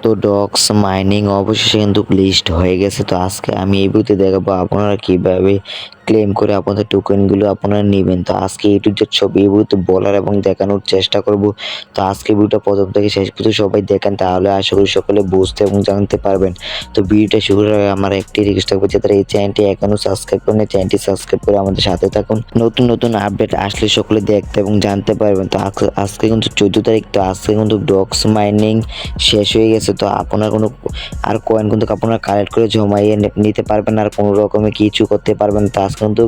তো docs mining অবশেষে কিন্তু লিস্ট হয়ে গেছে। তো আজকে আমি এই ভিডিওতে দেখাবো আপনারা কিভাবে ক্লেম করে আপনাদের টোকেনগুলো আপনারা নেবেন। তো আজকে A to Z সব এই ভিডিওতে বলার এবং দেখানোর চেষ্টা করব। তো আজকে ভিডিওটা প্রথম থেকে শেষ পর্যন্ত সবাই দেখেন, তাহলে আশা করি সকলে বুঝতে এবং জানতে পারবেন। তো ভিডিওটা শুরু করার আগে আমার একটি রিকোয়েস্ট থাকবে, যারা এই চ্যানেলটি এখনো সাবস্ক্রাইব করেন চ্যানেলটি সাবস্ক্রাইব করে আমাদের সাথে থাকুন। নতুন নতুন আপডেট আসলে সকলে দেখতে এবং জানতে পারবেন। তো আজকে কিন্তু 14 তারিখ। তো আজকে কিন্তু ডক্স মাইনিং শেষ হয়ে গেছে। তো আপনার কোনো আর কয়েন কিন্তু আপনারা কালেক্ট করে জমাইয়ে নিতে পারবেন, আর কোনো রকমে কিছু করতে পারবেন। তো আজ কিন্তু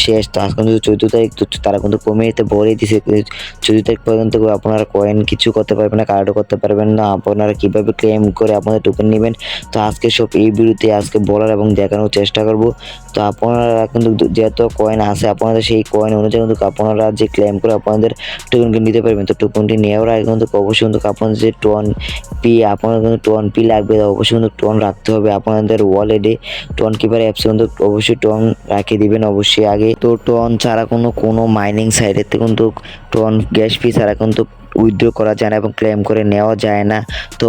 শেষ। তো আজ কিন্তু 14 তারিখ। তো তারা কিন্তু কমিয়ে দিতে বলেই দিছে 14 তারিখ পর্যন্ত আপনারা কয়েন কিছু করতে পারবেন না, কার্ডও করতে পারবেন না। আপনারা কীভাবে ক্লেম করে আপনাদের টোকেন নেবেন, তো আজকে সব এই ভিডিওতে আজকে বলার এবং দেখানোর চেষ্টা করব। তো আপনারা কিন্তু যত কয়েন আছে আপনাদের সেই কয়েন অনুযায়ী কিন্তু আপনারা যে ক্লেম করে আপনাদের টোকেনকে নিতে পারবেন। তো টোকেনটি নেওয়ার আগে কিন্তু অবশ্যই কিন্তু আপনাদের যে আপনার কিন্তু টোন পি লাগবে, অবশ্যই কিন্তু টোন রাখতে হবে আপনাদের ওয়ালেটে। টোন কিপার অ্যাপসে কিন্তু অবশ্যই টোন রাখিয়ে দিবেন অবশ্যই আগে। তো টোন ছাড়া কোনো মাইনিং সাইটের থেকে কিন্তু টোন গ্যাস ফি ছাড়া কিন্তু উইথড্র করা যায় না এবং ক্লেম করে নেওয়া যায় না। তো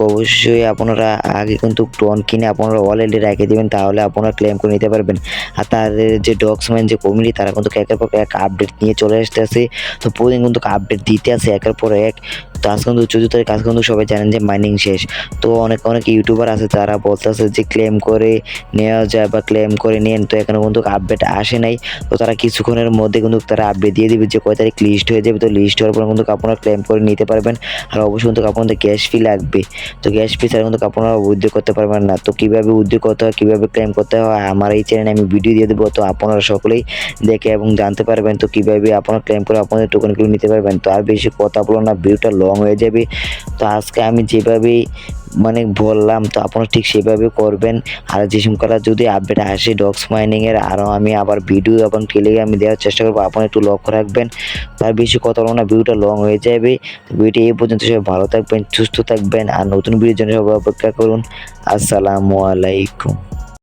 অবশ্যই আপনারা আগে কিন্তু টোন কিনে আপনারা ওয়ালেটে রেখে দিবেন, তাহলে আপনারা ক্লেম করে নিতে পারবেন। আর তাদের যে ডক্সম্যান যে কমিউনিটি, তারা কিন্তু একের পর এক আপডেট নিয়ে চলে আসতেছে। তো প্রতিদিন কিন্তু আপডেট দিতে আছে একের পর এক। তো আজ কিন্তু 14 তারিখ, আজ কিন্তু সবাই জানেন যে মাইনিং শেষ। তো অনেক ইউটিউবার আছে তারা বলতেছে যে ক্লেম করে নেওয়া যায় বা ক্লেম করে নিন। তো এখানে কিন্তু আপডেট আসে নাই। তো তারা কিছুক্ষণের মধ্যে কিন্তু তারা আপডেট দিয়ে দিবে যে কয় তারিখ লিস্ট হয়ে যাবে। তো লিস্ট হওয়ার পর কিন্তু আপনারা ক্লেম করে নিতে পারবেন। আর অবশ্যই কিন্তু আপনাদের গ্যাস ফি লাগবে। তো গ্যাস ফি ছাড়া কিন্তু আপনারা উইথড্র করতে পারবেন না। তো কীভাবে উইথড্র করতে হয়, কীভাবে ক্লেম করতে হয়, আমার এই চ্যানেলে আমি ভিডিও দিয়ে দেবো। তো আপনারা সকলেই দেখে এবং জানতে পারবেন। তো কীভাবে আপনারা ক্লেম করে আপনাদের টোকেনগুলো নিতে পারবেন। তো আর বেশি কথা বলো না, ভিডিওটা লং হয়ে যাবে। তো আজকে আমি যেভাবে বললাম, তো আপনারা ঠিক সেভাবে করবেন। আর যেসব করা যদি আপডেট আসে ডক্স মাইনিংয়ের, আরও আমি আবার ভিডিও এবং টেলিগ্রামে দেওয়ার চেষ্টা করবো, আপনারা একটু লক্ষ্য রাখবেন। তার বেশি কথা বলবো না, ভিডিওটা লং হয়ে যাবে। ভিডিওটি এই পর্যন্ত সবাই ভালো থাকবেন, সুস্থ থাকবেন, আর নতুন ভিডিওর জন্য সবাই অপেক্ষা করুন। আসসালামু আলাইকুম।